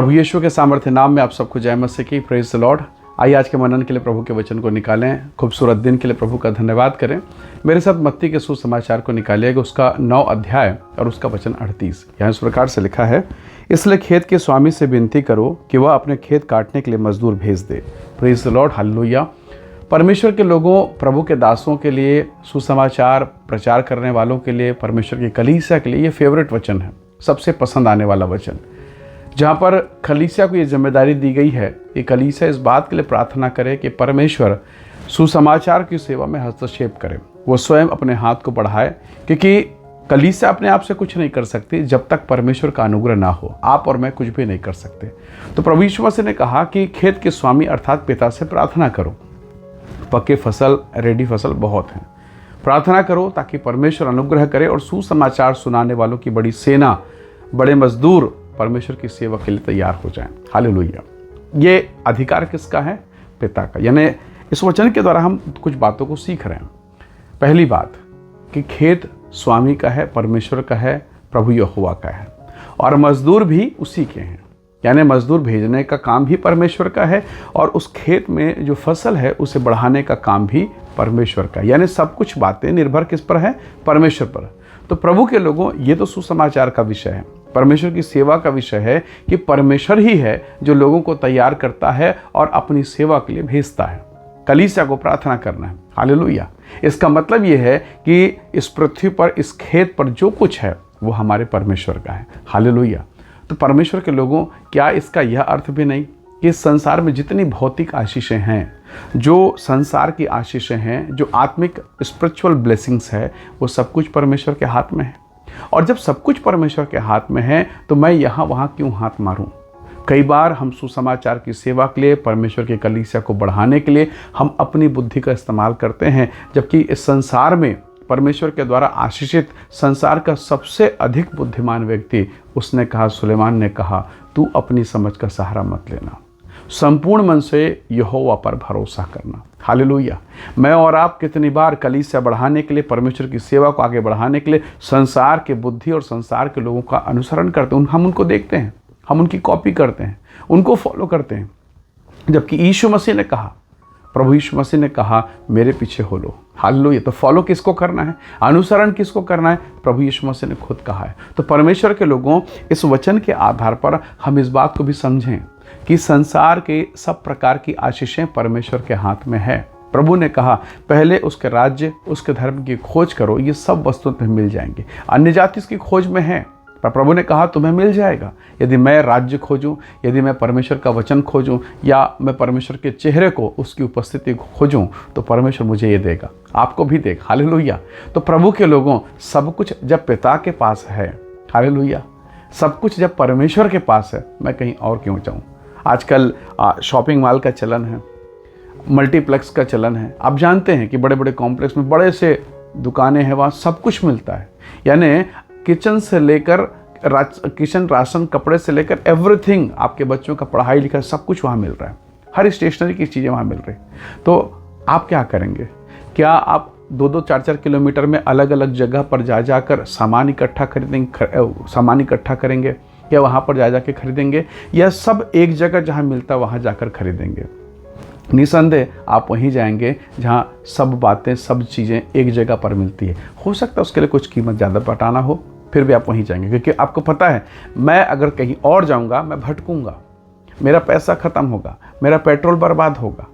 प्रभु यीशु के सामर्थ्य नाम में आप सबको जय मसीह की। Praise the Lord. आइए आज के मनन के लिए प्रभु के वचन को निकालें। खूबसूरत दिन के लिए प्रभु का धन्यवाद करें। मेरे साथ मत्ती के सुसमाचार को निकालिएगा, उसका 9 अध्याय और उसका वचन 38। यहाँ इस प्रकार से लिखा है, इसलिए खेत के स्वामी से विनती करो कि वह अपने खेत काटने के लिए मजदूर भेज दे। Praise the Lord, hallelujah. परमेश्वर के लोगों, प्रभु के दासों के लिए, सुसमाचार प्रचार करने वालों के लिए, परमेश्वर की कलीसिया के लिए ये फेवरेट वचन है, सबसे पसंद आने वाला वचन, जहाँ पर कलीसिया को ये जिम्मेदारी दी गई है कि कलीसिया इस बात के लिए प्रार्थना करे कि परमेश्वर सुसमाचार की सेवा में हस्तक्षेप करे, वो स्वयं अपने हाथ को बढ़ाए, क्योंकि कलीसिया अपने आप से कुछ नहीं कर सकती जब तक परमेश्वर का अनुग्रह ना हो। आप और मैं कुछ भी नहीं कर सकते। तो प्रभु यीशु मसीह ने कहा कि खेत के स्वामी अर्थात पिता से प्रार्थना करो। पक्के फसल, रेडी फसल बहुत हैं। प्रार्थना करो ताकि परमेश्वर अनुग्रह करे और सुसमाचार सुनाने वालों की बड़ी सेना, बड़े मजदूर परमेश्वर की सेवा के लिए तैयार हो जाएं। हालेलुया। ये अधिकार किसका है? पिता का। यानी इस वचन के द्वारा हम कुछ बातों को सीख रहे हैं। पहली बात कि खेत स्वामी का है, परमेश्वर का है, प्रभु यहोवा का है, और मजदूर भी उसी के हैं। यानी मजदूर भेजने का काम भी परमेश्वर का है और उस खेत में जो फसल है उसे बढ़ाने का काम भी परमेश्वर का है। यानी सब कुछ बातें निर्भर किस पर है? परमेश्वर पर। तो प्रभु के लोगों, ये तो सुसमाचार का विषय है, परमेश्वर की सेवा का विषय है कि परमेश्वर ही है जो लोगों को तैयार करता है और अपनी सेवा के लिए भेजता है। कलीसिया को प्रार्थना करना है। हालेलुया। इसका मतलब ये है कि इस पृथ्वी पर, इस खेत पर जो कुछ है वो हमारे परमेश्वर का है। हालेलुया। तो परमेश्वर के लोगों, क्या इसका यह अर्थ भी नहीं कि इस संसार में जितनी भौतिक आशीषें हैं, जो संसार की आशीषें हैं, जो आत्मिक स्पिरिचुअल ब्लेसिंग्स है, वो सब कुछ परमेश्वर के हाथ में है। और जब सब कुछ परमेश्वर के हाथ में है तो मैं यहाँ वहाँ क्यों हाथ मारूं? कई बार हम सुसमाचार की सेवा के लिए, परमेश्वर की कलीसिया को बढ़ाने के लिए हम अपनी बुद्धि का इस्तेमाल करते हैं, जबकि इस संसार में परमेश्वर के द्वारा आशीषित संसार का सबसे अधिक बुद्धिमान व्यक्ति, उसने कहा, सुलेमान ने कहा, तू अपनी समझ का सहारा मत लेना, संपूर्ण मन से यहोवा पर भरोसा करना। हालेलुया। मैं और आप कितनी बार कलीसिया बढ़ाने के लिए, परमेश्वर की सेवा को आगे बढ़ाने के लिए संसार के बुद्धि और संसार के लोगों का अनुसरण करते हैं। हम उनको देखते हैं, हम उनकी कॉपी करते हैं, उनको फॉलो करते हैं, जबकि यीशु मसीह ने कहा, प्रभु यीशु मसीह ने कहा, मेरे पीछे हो लो। हालेलुया। तो फॉलो किसको करना है? अनुसरण किसको करना है? प्रभु यीशु मसीह ने खुद कहा है। तो परमेश्वर के लोगों, इस वचन के आधार पर हम इस बात को भी समझें कि संसार के सब प्रकार की आशीषें परमेश्वर के हाथ में है। प्रभु ने कहा, पहले उसके राज्य, उसके धर्म की खोज करो, ये सब वस्तुएं तुम्हें मिल जाएंगी। अन्य जाति इसकी खोज में है, पर प्रभु ने कहा तुम्हें मिल जाएगा। यदि मैं राज्य खोजूं, यदि मैं परमेश्वर का वचन खोजूं, या मैं परमेश्वर के चेहरे को, उसकी उपस्थिति को खोजूं, तो परमेश्वर मुझे ये देगा, आपको भी देगा। हालेलुया। तो प्रभु के लोगों, सब कुछ जब पिता के पास है, हालेलुया, सब कुछ जब परमेश्वर के पास है, मैं कहीं और क्यों जाऊँ? आजकल शॉपिंग मॉल का चलन है, मल्टीप्लेक्स का चलन है। आप जानते हैं कि बड़े बड़े कॉम्प्लेक्स में बड़े से दुकानें हैं, वहाँ सब कुछ मिलता है। यानी किचन से लेकर किचन, राशन, कपड़े से लेकर एवरीथिंग, आपके बच्चों का पढ़ाई लिखाई सब कुछ वहाँ मिल रहा है। हर स्टेशनरी की चीज़ें वहाँ मिल रही। तो आप क्या करेंगे? क्या आप 2-2, 4-4 किलोमीटर में अलग अलग जगह पर जाकर सामान इकट्ठा करेंगे, या वहाँ पर जा के खरीदेंगे, या सब एक जगह जहाँ मिलता है वहाँ जाकर खरीदेंगे? निसंदेह आप वहीं जाएंगे जहाँ सब बातें, सब चीज़ें एक जगह पर मिलती है। हो सकता है उसके लिए कुछ कीमत ज़्यादा पटाना हो, फिर भी आप वहीं जाएंगे, क्योंकि आपको पता है मैं अगर कहीं और जाऊँगा, मैं भटकूँगा, मेरा पैसा ख़त्म होगा, मेरा पेट्रोल बर्बाद होगा,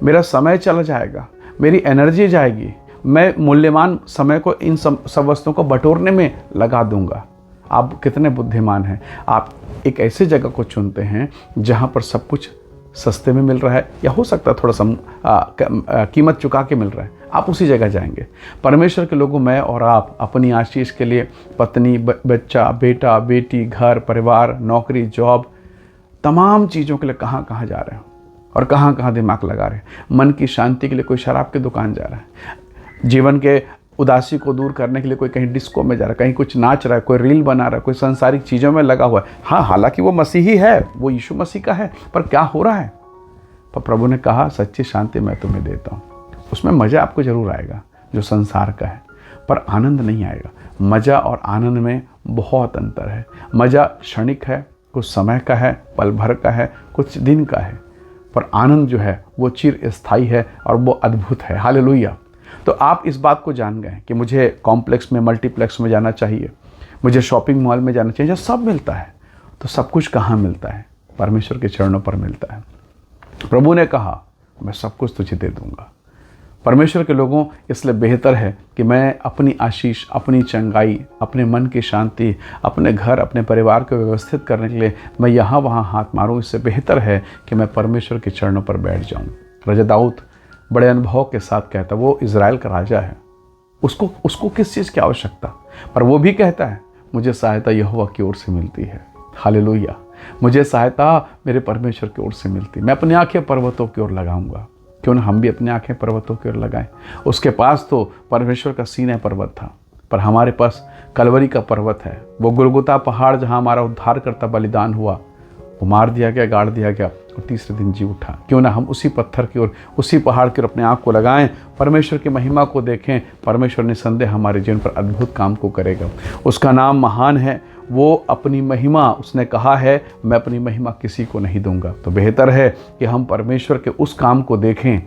मेरा समय चला जाएगा, मेरी एनर्जी जाएगी, मैं मूल्यवान समय को इन सब वस्तुओं को बटोरने में लगा दूँगा। आप कितने बुद्धिमान हैं, आप एक ऐसी जगह को चुनते हैं जहाँ पर सब कुछ सस्ते में मिल रहा है, या हो सकता है थोड़ा सा कीमत चुका के मिल रहा है, आप उसी जगह जाएंगे। परमेश्वर के लोगों, मैं और आप अपनी आशीष के लिए पत्नी, बच्चा, बेटा, बेटी, घर, परिवार, नौकरी, जॉब, तमाम चीज़ों के लिए कहाँ कहाँ जा रहे हैं और कहाँ कहाँ दिमाग लगा रहे हैं। मन की शांति के लिए कोई शराब की दुकान जा रहा है, जीवन के उदासी को दूर करने के लिए कोई कहीं डिस्को में जा रहा है, कहीं कुछ नाच रहा है, कोई रील बना रहा है, कोई सांसारिक चीज़ों में लगा हुआ है। हाँ, हालांकि वो मसीही है, वो यीशु मसीह का है, पर क्या हो रहा है? पर प्रभु ने कहा, सच्ची शांति मैं तुम्हें देता हूँ। उसमें मज़ा आपको ज़रूर आएगा जो संसार का है, पर आनंद नहीं आएगा। मज़ा और आनंद में बहुत अंतर है। मज़ा क्षणिक है, कुछ समय का है, पल भर का है, कुछ दिन का है, पर आनंद जो है वो चिर स्थायी है और वो अद्भुत है। हालेलुया। तो आप इस बात को जान गए कि मुझे कॉम्प्लेक्स में, मल्टीप्लेक्स में जाना चाहिए, मुझे शॉपिंग मॉल में जाना चाहिए, जब सब मिलता है। तो सब कुछ कहाँ मिलता है? परमेश्वर के चरणों पर मिलता है। प्रभु ने कहा मैं सब कुछ तुझे दे दूंगा। परमेश्वर के लोगों, इसलिए बेहतर है कि मैं अपनी आशीष, अपनी चंगाई, अपने मन की शांति, अपने घर, अपने परिवार को व्यवस्थित करने के लिए मैं यहाँ वहाँ हाथ मारूँ। इससे बेहतर है कि मैं परमेश्वर के चरणों पर बैठ जाऊँ। राजा दाऊद बड़े अनुभव के साथ कहता, वो इज़राइल का राजा है, उसको किस चीज़ की आवश्यकता, पर वो भी कहता है मुझे सहायता यहोवा की ओर से मिलती है। हालेलुया। मुझे सहायता मेरे परमेश्वर की ओर से मिलती है। मैं अपनी आंखें पर्वतों की ओर लगाऊंगा। क्यों ना हम भी अपनी आंखें पर्वतों की ओर लगाएं। उसके पास तो परमेश्वर का सीनै पर्वत था, पर हमारे पास कलवरी का पर्वत है। वो गुलगुता पहाड़ जहाँ हमारा उद्धार करता बलिदान हुआ, वो मार दिया गया, गाड़ दिया गया और तीसरे दिन जी उठा। क्यों ना हम उसी पत्थर की ओर, उसी पहाड़ की ओर अपने आँख को लगाएं, परमेश्वर की महिमा को देखें। परमेश्वर निसंदेह हमारे जीवन पर अद्भुत काम को करेगा। उसका नाम महान है। वो अपनी महिमा, उसने कहा है मैं अपनी महिमा किसी को नहीं दूंगा। तो बेहतर है कि हम परमेश्वर के उस काम को देखें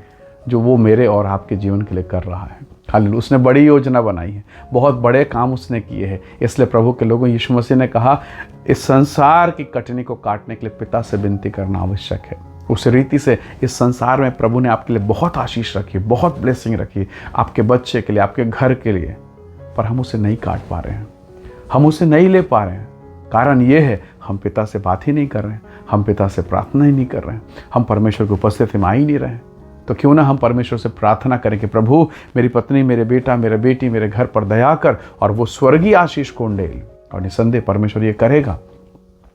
जो वो मेरे और आपके जीवन के लिए कर रहा है। हालेलुया। उसने बड़ी योजना बनाई है, बहुत बड़े काम उसने किए हैं। इसलिए प्रभु के लोगों, यीशु मसीह ने कहा इस संसार की कटनी को काटने के लिए पिता से विनती करना आवश्यक है। उस रीति से इस संसार में प्रभु ने आपके लिए बहुत आशीष रखी, बहुत ब्लेसिंग रखी, आपके बच्चे के लिए, आपके घर के लिए, पर हम उसे नहीं काट पा रहे हैं, हम उसे नहीं ले पा रहे हैं। कारण ये है हम पिता से बात ही नहीं कर रहे हैं, हम पिता से प्रार्थना ही नहीं कर रहे हैं, हम परमेश्वर की उपस्थिति में आ ही नहीं रहे हैं। तो क्यों ना हम परमेश्वर से प्रार्थना करें कि प्रभु मेरी पत्नी, मेरे बेटा, मेरे बेटी, मेरे घर पर दया कर और वो स्वर्गीय आशीष को उंडेल। और निसंदेह परमेश्वर ये करेगा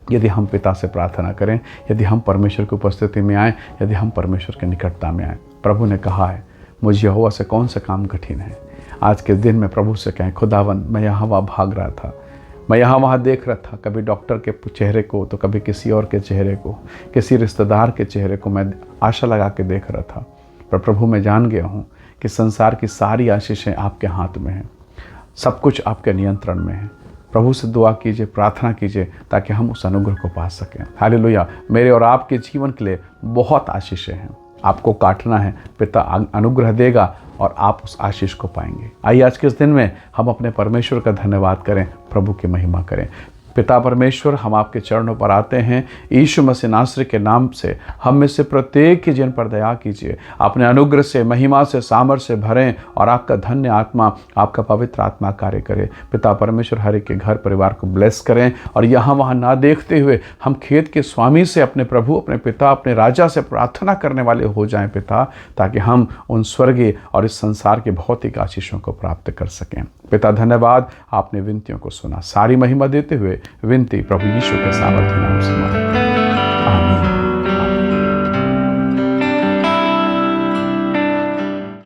यदि हम पिता से प्रार्थना करें, यदि हम परमेश्वर की उपस्थिति में आएँ, यदि हम परमेश्वर के निकटता में आएँ। प्रभु ने कहा है मुझे यहोवा से कौन सा काम कठिन है। आज के दिन में प्रभु से कहें खुदावन मैं यहाँ वहाँ भाग रहा था, मैं यहाँ वहाँ देख रहा था, कभी डॉक्टर के चेहरे को तो कभी किसी और के चेहरे को, किसी रिश्तेदार के चेहरे को मैं आशा लगा के देख रहा था। पर प्रभु मैं जान गया हूँ कि संसार की सारी आशीषें आपके हाथ में हैं, सब कुछ आपके नियंत्रण में है। प्रभु से दुआ कीजिए, प्रार्थना कीजिए ताकि हम उस अनुग्रह को पा सकें। हालेलुया। मेरे और आपके जीवन के लिए बहुत आशीषें हैं। आपको काटना है, पिता अनुग्रह देगा और आप उस आशीष को पाएंगे। आइए आज के इस दिन में हम अपने परमेश्वर का धन्यवाद करें, प्रभु की महिमा करें। पिता परमेश्वर, हम आपके चरणों पर आते हैं यीशु मसीह नासरी के नाम से। हम में से प्रत्येक के जीवन पर दया कीजिए, अपने अनुग्रह से, महिमा से, सामर्थ्य से भरें और आपका धन्य आत्मा, आपका पवित्र आत्मा कार्य करे। पिता परमेश्वर हर एक के घर परिवार को ब्लेस करें और यहाँ वहाँ ना देखते हुए हम खेत के स्वामी से, अपने प्रभु, अपने पिता, अपने राजा से प्रार्थना करने वाले हो जाएं पिता, ताकि हम उन स्वर्गीय और इस संसार के भौतिक आशीषों को प्राप्त कर सकें। पिता धन्यवाद, आपने विनतियों को सुना। सारी महिमा देते हुए विनती प्रभु यीशु के सामर्थ्य नाम से